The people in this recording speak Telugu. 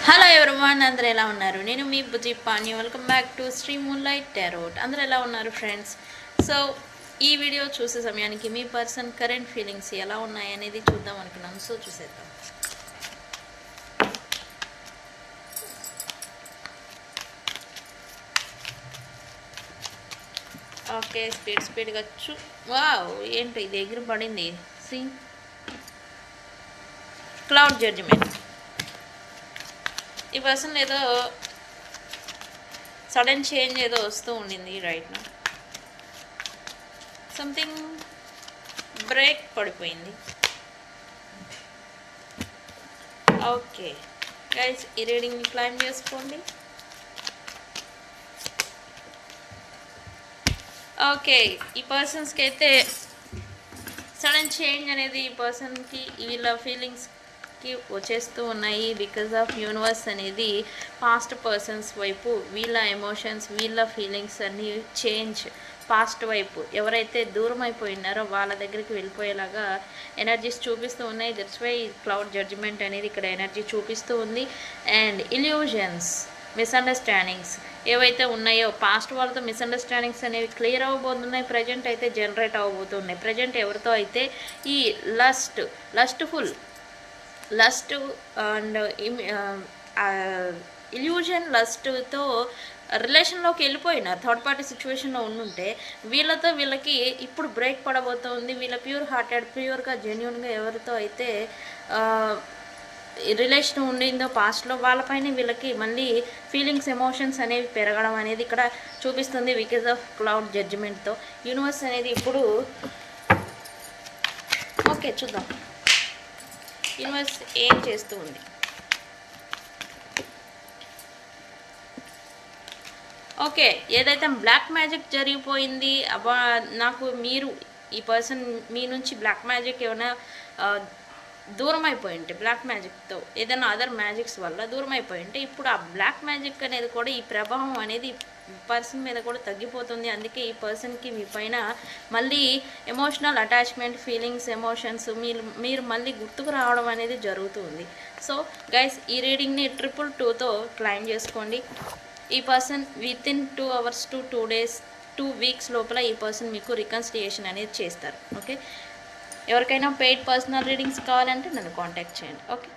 హలో ఎవరివన్, అందరూ ఎలా ఉన్నారు? నేను మీ Bujji Pani. Welcome back to Sri Moonlight Tarot. అందరూ ఎలా ఉన్నారు ఫ్రెండ్స్? సో ఈ వీడియో చూసే సమయానికి మీ పర్సన్ కరెంట్ ఫీలింగ్స్ ఎలా ఉన్నాయి అనేది చూద్దాం అనుకున్నాను. సో చూసేద్దాం. ఓకే, స్పీడ్గా వావ్, ఏంటి ఇది ఎగిరి పడింది? సి క్లౌడ్ జడ్జిమెంట్. ఈ పర్సన్ ఏదో సడన్ చేంజ్ ఏదో వస్తూ ఉండింది రైట్ నా. సంథింగ్ బ్రేక్ పడిపోయింది. ఓకే గైస్, ఈ రీడింగ్ని క్లైమ్ చేసుకోండి. ఓకే, ఈ పర్సన్స్కి అయితే సడన్ చేంజ్ అనేది ఈ పర్సన్కి వీళ్ళ ఫీలింగ్స్కి వచ్చేస్తూ ఉన్నాయి. బికాజ్ ఆఫ్ యూనివర్స్ అనేది పాస్ట్ పర్సన్స్ వైపు వీళ్ళ ఎమోషన్స్, వీళ్ళ ఫీలింగ్స్ అన్నీ చేంజ్ పాస్ట్ వైపు ఎవరైతే దూరం అయిపోయినారో వాళ్ళ దగ్గరికి వెళ్ళిపోయేలాగా ఎనర్జీస్ చూపిస్తూ ఉన్నాయి. దట్స్ వై క్లౌడ్ జడ్జిమెంట్ అనేది ఇక్కడ ఎనర్జీ చూపిస్తూ ఉంది. అండ్ ఇల్యూజన్స్, మిస్అండర్స్టాండింగ్స్ ఏవైతే ఉన్నాయో పాస్ట్ వాళ్ళతో మిస్అండర్స్టాండింగ్స్ అనేవి క్లియర్ అవ్వబోతున్నాయి. ప్రజెంట్ అయితే జనరేట్ అవ్వబోతున్నాయి. ప్రజెంట్ ఎవరితో అయితే ఈ లస్ట్ అండ్ ఇల్యూజన్ లస్ట్తో రిలేషన్లోకి వెళ్ళిపోయినారు. థర్డ్ పార్టీ సిచ్యువేషన్లో ఉండుంటే వీళ్ళకి ఇప్పుడు బ్రేక్ పడబోతుంది. వీళ్ళ ప్యూర్ హార్టెడ్, ప్యూర్గా జెన్యున్గా ఎవరితో అయితే రిలేషన్ ఉండిందో పాస్ట్లో వాళ్ళపైన వీళ్ళకి మళ్ళీ ఫీలింగ్స్, ఎమోషన్స్ అనేవి పెరగడం అనేది ఇక్కడ చూపిస్తుంది. బికాజ్ ఆఫ్ క్లౌడ్ జడ్జిమెంట్తో యూనివర్స్ అనేది ఇప్పుడు ఓకే చూద్దాం యూనివర్స్ ఏం చేస్తూ ఉంది. ఓకే, ఏదైతే బ్లాక్ మ్యాజిక్ జరిగిపోయింది అబ్బా నాకు, ఈ పర్సన్ మీ నుంచి బ్లాక్ మ్యాజిక్ ఏమైనా దూరం అయిపోయి ఉంటే, బ్లాక్ మ్యాజిక్తో ఏదైనా అదర్ మ్యాజిక్స్ వల్ల దూరం అయిపోయి ఉంటే ఇప్పుడు ఆ బ్లాక్ మ్యాజిక్ అనేది కూడా ఈ ప్రభావం అనేది పర్సన్ మీద కూడా తగ్గిపోతుంది. అందుకే ఈ పర్సన్కి మీ పైన మళ్ళీ ఎమోషనల్ అటాచ్మెంట్, ఫీలింగ్స్, ఎమోషన్స్ మీరు మళ్ళీ గుర్తుకు రావడం అనేది జరుగుతుంది. సో గైస్, ఈ రీడింగ్ని 222తో క్లైమ్ చేసుకోండి. ఈ person within 2 hours to 2 days 2 weeks లోపల ఈ పర్సన్ మీకు రికన్సిలియేషన్ అనేది చేస్తారు. ఓకే, ఎవరికైనా పెయిడ్ పర్సనల్ రీడింగ్స్ కావాలంటే నన్ను కాంటాక్ట్ చేయండి. ఓకే.